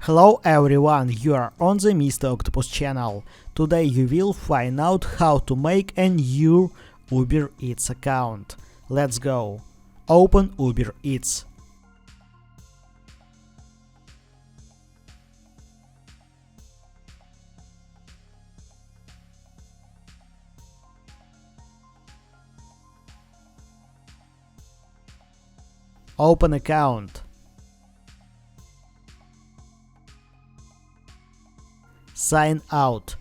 Hello everyone, you are on the Mr. Octopus channel. Today you will find out how to make a new Uber Eats account. Let's go. Open Uber Eats. Open account. Sign out.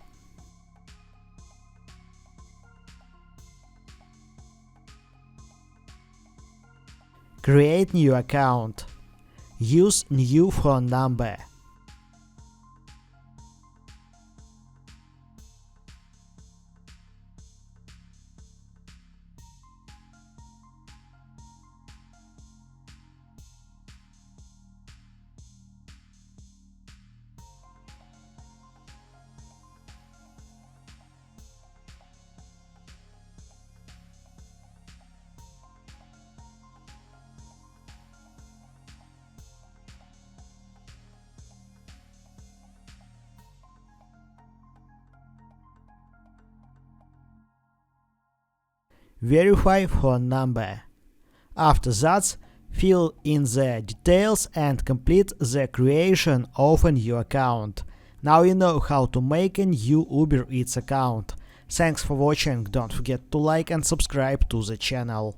Create new account. Use new phone number. Verify phone number. After that, fill in the details and complete the creation of a new account. Now you know how to make a new Uber Eats account. Thanks for watching, don't forget to like and subscribe to the channel.